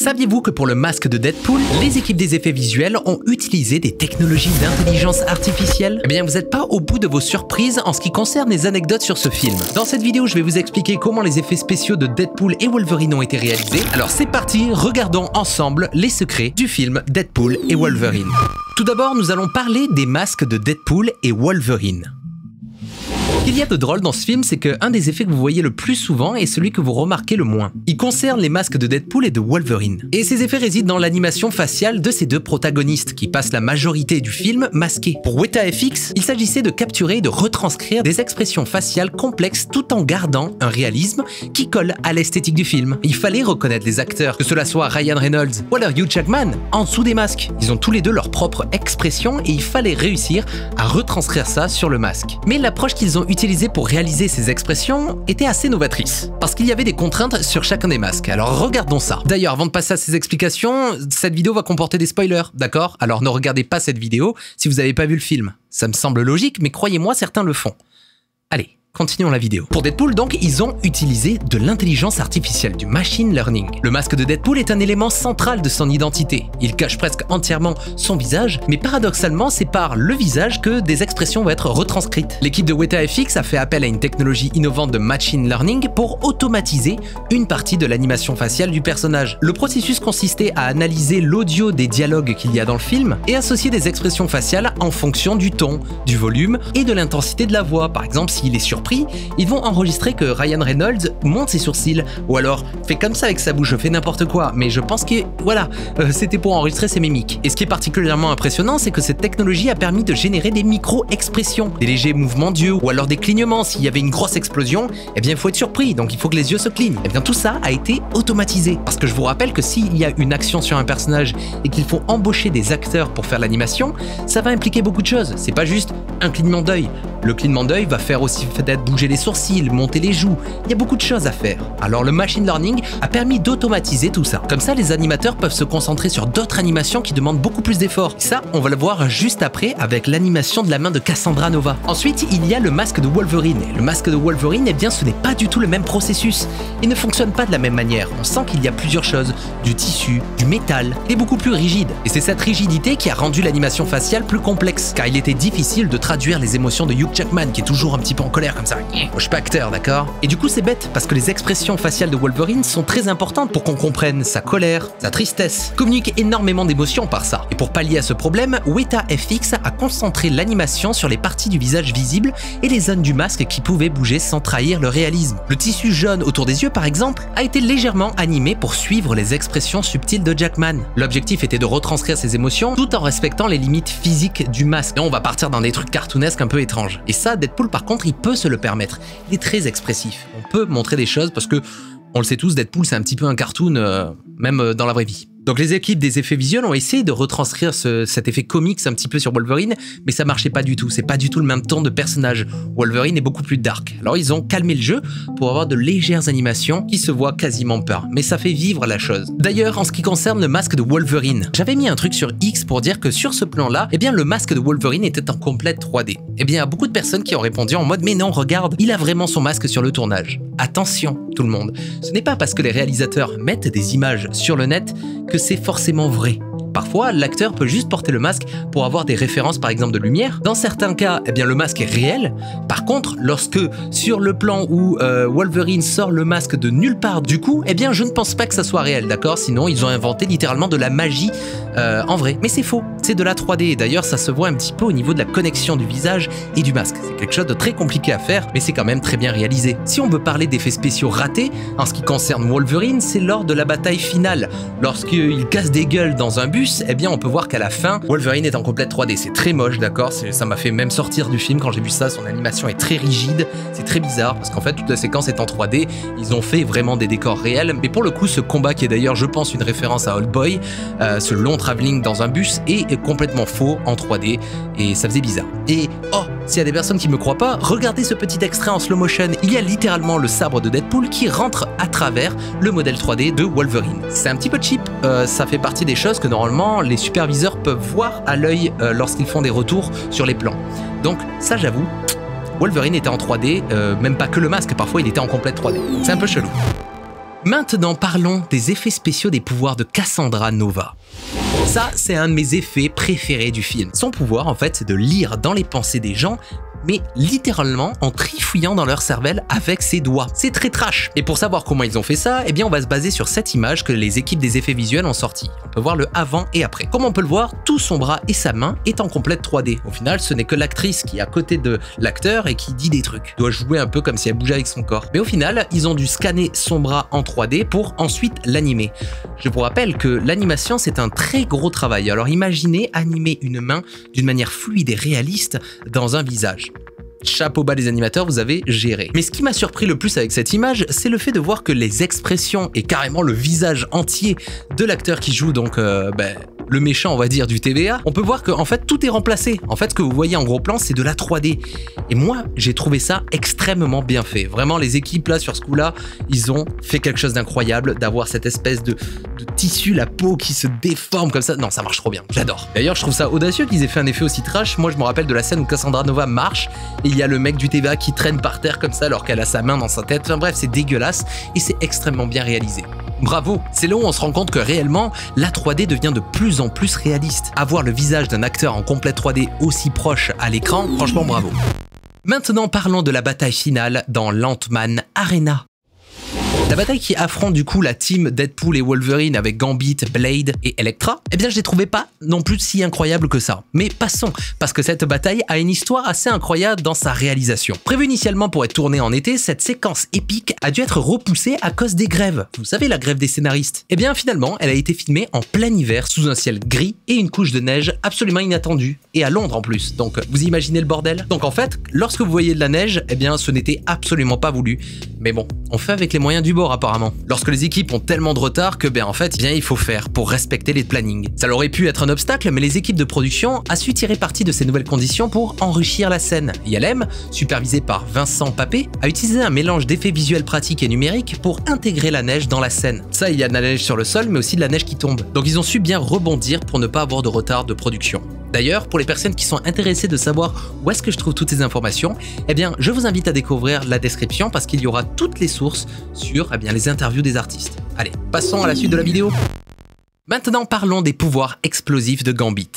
Saviez-vous que pour le masque de Deadpool, les équipes des effets visuels ont utilisé des technologies d'intelligence artificielle? Eh bien, vous n'êtes pas au bout de vos surprises en ce qui concerne les anecdotes sur ce film. Dans cette vidéo, je vais vous expliquer comment les effets spéciaux de Deadpool et Wolverine ont été réalisés. Alors c'est parti, regardons ensemble les secrets du film Deadpool et Wolverine. Tout d'abord, nous allons parler des masques de Deadpool et Wolverine. Ce qu'il y a de drôle dans ce film, c'est qu'un des effets que vous voyez le plus souvent est celui que vous remarquez le moins. Il concerne les masques de Deadpool et de Wolverine. Et ces effets résident dans l'animation faciale de ces deux protagonistes, qui passent la majorité du film masqués. Pour Weta FX, il s'agissait de capturer et de retranscrire des expressions faciales complexes tout en gardant un réalisme qui colle à l'esthétique du film. Il fallait reconnaître les acteurs, que cela soit Ryan Reynolds ou alors Hugh Jackman, en dessous des masques. Ils ont tous les deux leur propre expression et il fallait réussir à retranscrire ça sur le masque. Mais l'approche qu'ils ont utilisée pour réaliser ces expressions était assez novatrice, parce qu'il y avait des contraintes sur chacun des masques. Alors regardons ça. D'ailleurs, avant de passer à ces explications, cette vidéo va comporter des spoilers, d'accord? Alors ne regardez pas cette vidéo si vous n'avez pas vu le film. Ça me semble logique, mais croyez-moi, certains le font. Allez, continuons la vidéo. Pour Deadpool, donc, ils ont utilisé de l'intelligence artificielle, du machine learning. Le masque de Deadpool est un élément central de son identité. Il cache presque entièrement son visage, mais paradoxalement, c'est par le visage que des expressions vont être retranscrites. L'équipe de Weta FX a fait appel à une technologie innovante de machine learning pour automatiser une partie de l'animation faciale du personnage. Le processus consistait à analyser l'audio des dialogues qu'il y a dans le film et associer des expressions faciales en fonction du ton, du volume et de l'intensité de la voix. Par exemple, s'il est surpris, ils vont enregistrer que Ryan Reynolds monte ses sourcils, ou alors fait comme ça avec sa bouche, fait n'importe quoi, mais je pense que voilà, c'était pour enregistrer ses mimiques. Et ce qui est particulièrement impressionnant, c'est que cette technologie a permis de générer des micro-expressions, des légers mouvements d'yeux, ou alors des clignements. S'il y avait une grosse explosion, eh bien il faut être surpris, donc il faut que les yeux se clignent. Eh bien tout ça a été automatisé, parce que je vous rappelle que s'il y a une action sur un personnage et qu'il faut embaucher des acteurs pour faire l'animation, ça va impliquer beaucoup de choses. C'est pas juste un clignement d'œil. Le clignement d'œil va faire aussi peut-être bouger les sourcils, monter les joues. Il y a beaucoup de choses à faire. Alors le machine learning a permis d'automatiser tout ça. Comme ça, les animateurs peuvent se concentrer sur d'autres animations qui demandent beaucoup plus d'efforts. Ça, on va le voir juste après avec l'animation de la main de Cassandra Nova. Ensuite, il y a le masque de Wolverine. Et le masque de Wolverine, eh bien, ce n'est pas du tout le même processus. Il ne fonctionne pas de la même manière. On sent qu'il y a plusieurs choses. Du tissu, du métal, et beaucoup plus rigide. Et c'est cette rigidité qui a rendu l'animation faciale plus complexe, car il était difficile de traduire les émotions de Hugh Jackman, qui est toujours un petit peu en colère comme ça. Je suis pas acteur, d'accord? Et du coup, c'est bête, parce que les expressions faciales de Wolverine sont très importantes pour qu'on comprenne sa colère, sa tristesse. Il communique énormément d'émotions par ça. Et pour pallier à ce problème, Weta FX a concentré l'animation sur les parties du visage visibles et les zones du masque qui pouvaient bouger sans trahir le réalisme. Le tissu jaune autour des yeux, par exemple, a été légèrement animé pour suivre les expressions subtiles de Jackman. L'objectif était de retranscrire ses émotions tout en respectant les limites physiques du masque. Et on va partir dans des trucs cartoonesques un peu étranges. Et ça, Deadpool, par contre, il peut se le permettre. Il est très expressif. On peut montrer des choses parce que, on le sait tous, Deadpool, c'est un petit peu un cartoon, même dans la vraie vie. Donc les équipes des effets visuels ont essayé de retranscrire cet effet comics un petit peu sur Wolverine, mais ça marchait pas du tout, c'est pas du tout le même ton de personnage. Wolverine est beaucoup plus dark. Alors ils ont calmé le jeu pour avoir de légères animations qui se voient quasiment pas, mais ça fait vivre la chose. D'ailleurs, en ce qui concerne le masque de Wolverine, j'avais mis un truc sur X pour dire que sur ce plan-là, eh bien le masque de Wolverine était en complète 3D. Eh bien il y a beaucoup de personnes qui ont répondu en mode mais non, regarde, il a vraiment son masque sur le tournage. Attention tout le monde, ce n'est pas parce que les réalisateurs mettent des images sur le net que c'est forcément vrai. Parfois, l'acteur peut juste porter le masque pour avoir des références par exemple de lumière. Dans certains cas, eh bien, le masque est réel. Par contre, lorsque sur le plan où Wolverine sort le masque de nulle part du coup, eh bien je ne pense pas que ça soit réel, d'accord? Sinon, ils ont inventé littéralement de la magie en vrai. Mais c'est faux, c'est de la 3D. D'ailleurs, ça se voit un petit peu au niveau de la connexion du visage et du masque. C'est quelque chose de très compliqué à faire, mais c'est quand même très bien réalisé. Si on veut parler d'effets spéciaux ratés, en ce qui concerne Wolverine, c'est lors de la bataille finale. Lorsqu'il casse des gueules dans un bus, eh bien on peut voir qu'à la fin, Wolverine est en complète 3D. C'est très moche, d'accord? Ça m'a fait même sortir du film quand j'ai vu ça. Son animation est très rigide, c'est très bizarre parce qu'en fait toute la séquence est en 3D. Ils ont fait vraiment des décors réels. Mais pour le coup, ce combat qui est d'ailleurs, je pense, une référence à Old Boy, ce long travelling dans un bus est complètement faux en 3D et ça faisait bizarre. Et oh, s'il y a des personnes qui me croient pas, regardez ce petit extrait en slow motion. Il y a littéralement le sabre de Deadpool qui rentre à travers le modèle 3D de Wolverine. C'est un petit peu cheap, ça fait partie des choses que normalement les superviseurs peuvent voir à l'œil lorsqu'ils font des retours sur les plans. Donc ça, j'avoue, Wolverine était en 3D, même pas que le masque, parfois il était en complète 3D. C'est un peu chelou. Maintenant, parlons des effets spéciaux des pouvoirs de Cassandra Nova. Ça, c'est un de mes effets préférés du film. Son pouvoir, en fait, c'est de lire dans les pensées des gens, mais littéralement en trifouillant dans leur cervelle avec ses doigts. C'est très trash. Et pour savoir comment ils ont fait ça, eh bien on va se baser sur cette image que les équipes des effets visuels ont sorti. On peut voir le avant et après. Comme on peut le voir, tout son bras et sa main est en complète 3D. Au final, ce n'est que l'actrice qui est à côté de l'acteur et qui dit des trucs. Elle doit jouer un peu comme si elle bougeait avec son corps. Mais au final, ils ont dû scanner son bras en 3D pour ensuite l'animer. Je vous rappelle que l'animation, c'est un très gros travail. Alors imaginez animer une main d'une manière fluide et réaliste dans un visage. Chapeau bas les animateurs, vous avez géré. Mais ce qui m'a surpris le plus avec cette image, c'est le fait de voir que les expressions et carrément le visage entier de l'acteur qui joue donc le méchant, on va dire, du TVA, on peut voir que en fait tout est remplacé. En fait, ce que vous voyez en gros plan, c'est de la 3D. Et moi, j'ai trouvé ça extrêmement bien fait. Vraiment, les équipes là sur ce coup-là, ils ont fait quelque chose d'incroyable d'avoir cette espèce de tissu, la peau qui se déforme comme ça. Non, ça marche trop bien, j'adore. D'ailleurs, je trouve ça audacieux qu'ils aient fait un effet aussi trash. Moi, je me rappelle de la scène où Cassandra Nova marche et il y a le mec du TVA qui traîne par terre comme ça alors qu'elle a sa main dans sa tête. Enfin bref, c'est dégueulasse et c'est extrêmement bien réalisé. Bravo, c'est là où on se rend compte que réellement, la 3D devient de plus en plus réaliste. Avoir le visage d'un acteur en complète 3D aussi proche à l'écran, franchement bravo. Maintenant parlons de la bataille finale dans l'Ant-Man Arena. La bataille qui affronte du coup la team Deadpool et Wolverine avec Gambit, Blade et Elektra, eh bien je les trouvais pas non plus si incroyables que ça. Mais passons, parce que cette bataille a une histoire assez incroyable dans sa réalisation. Prévue initialement pour être tournée en été, cette séquence épique a dû être repoussée à cause des grèves. Vous savez, la grève des scénaristes. Eh bien finalement, elle a été filmée en plein hiver sous un ciel gris et une couche de neige absolument inattendue. Et à Londres en plus, donc vous imaginez le bordel? Donc en fait, lorsque vous voyez de la neige, eh bien ce n'était absolument pas voulu. Mais bon, on fait avec les moyens du bord apparemment. Lorsque les équipes ont tellement de retard que en fait, il faut faire pour respecter les plannings. Ça aurait pu être un obstacle, mais les équipes de production a su tirer parti de ces nouvelles conditions pour enrichir la scène. ILM, supervisé par Vincent Papé, a utilisé un mélange d'effets visuels pratiques et numériques pour intégrer la neige dans la scène. Ça, il y a de la neige sur le sol, mais aussi de la neige qui tombe. Donc ils ont su bien rebondir pour ne pas avoir de retard de production. D'ailleurs, pour les personnes qui sont intéressées de savoir où est-ce que je trouve toutes ces informations, eh bien, je vous invite à découvrir la description parce qu'il y aura toutes les sources sur les interviews des artistes. Allez, passons à la suite de la vidéo. Maintenant, parlons des pouvoirs explosifs de Gambit.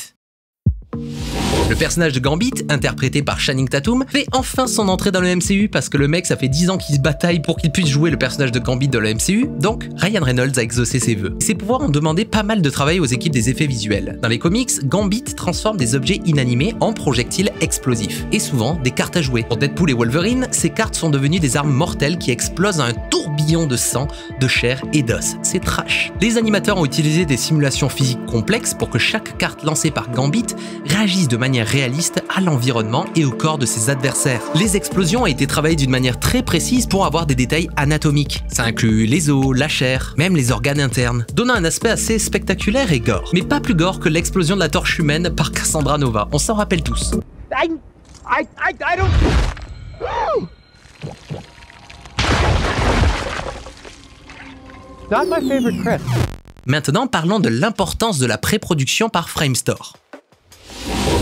Le personnage de Gambit, interprété par Channing Tatum, fait enfin son entrée dans le MCU parce que le mec, ça fait 10 ans qu'il se bataille pour qu'il puisse jouer le personnage de Gambit dans le MCU, donc Ryan Reynolds a exaucé ses vœux. Ses pouvoirs ont demandé pas mal de travail aux équipes des effets visuels. Dans les comics, Gambit transforme des objets inanimés en projectiles explosifs, et souvent des cartes à jouer. Pour Deadpool et Wolverine, ces cartes sont devenues des armes mortelles qui explosent à un tourbillon de sang, de chair et d'os. C'est trash. Les animateurs ont utilisé des simulations physiques complexes pour que chaque carte lancée par Gambit réagisse de manière réaliste à l'environnement et au corps de ses adversaires. Les explosions ont été travaillées d'une manière très précise pour avoir des détails anatomiques. Ça inclut les os, la chair, même les organes internes, donnant un aspect assez spectaculaire et gore. Mais pas plus gore que l'explosion de la torche humaine par Cassandra Nova, on s'en rappelle tous. I don't... Not my favorite Chris. Maintenant, parlons de l'importance de la pré-production par Framestore.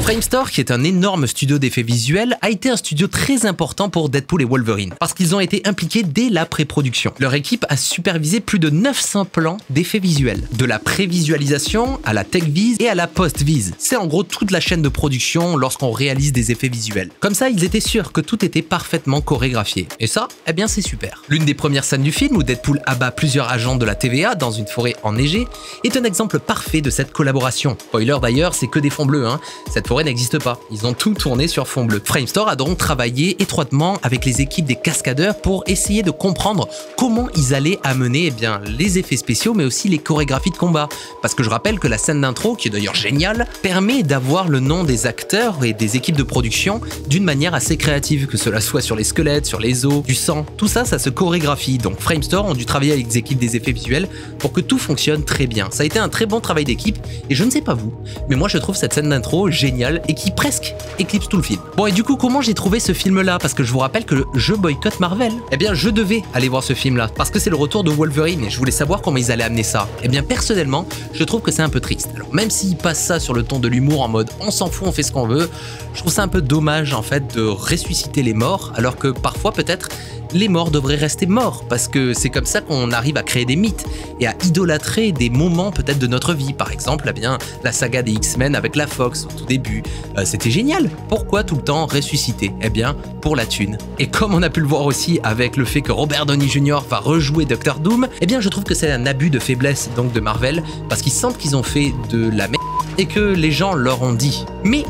Framestore, qui est un énorme studio d'effets visuels, a été un studio très important pour Deadpool et Wolverine, parce qu'ils ont été impliqués dès la pré-production. Leur équipe a supervisé plus de 900 plans d'effets visuels, de la pré-visualisation à la tech-vise et à la post-vise. C'est en gros toute la chaîne de production lorsqu'on réalise des effets visuels. Comme ça, ils étaient sûrs que tout était parfaitement chorégraphié. Et ça, eh bien c'est super. L'une des premières scènes du film où Deadpool abat plusieurs agents de la TVA dans une forêt enneigée est un exemple parfait de cette collaboration. Spoiler d'ailleurs, c'est que des fonds bleus, hein. Cette forêt n'existe pas. Ils ont tout tourné sur fond bleu. Framestore a donc travaillé étroitement avec les équipes des cascadeurs pour essayer de comprendre comment ils allaient amener les effets spéciaux mais aussi les chorégraphies de combat. Parce que je rappelle que la scène d'intro, qui est d'ailleurs géniale, permet d'avoir le nom des acteurs et des équipes de production d'une manière assez créative, que cela soit sur les squelettes, sur les os, du sang, tout ça, ça se chorégraphie. Donc Framestore ont dû travailler avec les équipes des effets visuels pour que tout fonctionne très bien. Ça a été un très bon travail d'équipe et je ne sais pas vous, mais moi je trouve cette scène d'intro géniale et qui presque éclipse tout le film. Bon, et du coup, comment j'ai trouvé ce film-là? Parce que je vous rappelle que je boycotte Marvel. Eh bien, je devais aller voir ce film-là parce que c'est le retour de Wolverine et je voulais savoir comment ils allaient amener ça. Eh bien, personnellement, je trouve que c'est un peu triste. Alors, même s'ils passent ça sur le ton de l'humour en mode on s'en fout, on fait ce qu'on veut, je trouve ça un peu dommage en fait de ressusciter les morts alors que parfois peut-être les morts devraient rester morts, parce que c'est comme ça qu'on arrive à créer des mythes et à idolâtrer des moments peut-être de notre vie. Par exemple, eh bien, la saga des X-Men avec la Fox au tout début, c'était génial. Pourquoi tout le temps ressusciter? Eh bien, pour la thune. Et comme on a pu le voir aussi avec le fait que Robert Downey Jr. va rejouer Dr. Doom, eh bien, je trouve que c'est un abus de faiblesse donc de Marvel, parce qu'ils sentent qu'ils ont fait de la merde et que les gens leur ont dit. Mais,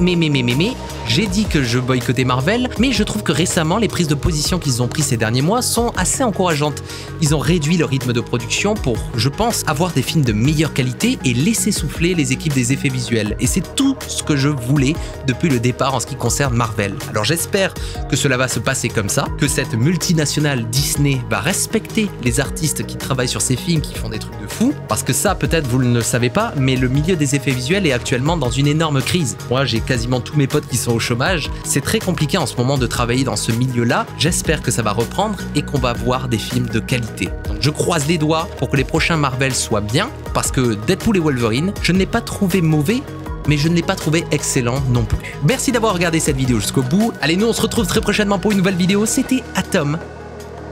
j'ai dit que je boycottais Marvel, mais je trouve que récemment, les prises de position qu'ils ont prises ces derniers mois sont assez encourageantes. Ils ont réduit le rythme de production pour, je pense, avoir des films de meilleure qualité et laisser souffler les équipes des effets visuels. Et c'est tout ce que je voulais depuis le départ en ce qui concerne Marvel. Alors j'espère que cela va se passer comme ça, que cette multinationale Disney va respecter les artistes qui travaillent sur ces films, qui font des trucs de fou, parce que ça, peut-être vous ne le savez pas, mais le milieu des effets visuels est actuellement dans une énorme crise. Moi, j'ai quasiment tous mes potes qui sont au chômage. C'est très compliqué en ce moment de travailler dans ce milieu-là. J'espère que ça va reprendre et qu'on va voir des films de qualité. Donc je croise les doigts pour que les prochains Marvel soient bien, parce que Deadpool et Wolverine, je ne l'ai pas trouvé mauvais, mais je ne l'ai pas trouvé excellent non plus. Merci d'avoir regardé cette vidéo jusqu'au bout. Allez, nous on se retrouve très prochainement pour une nouvelle vidéo. C'était Atom.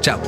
Ciao.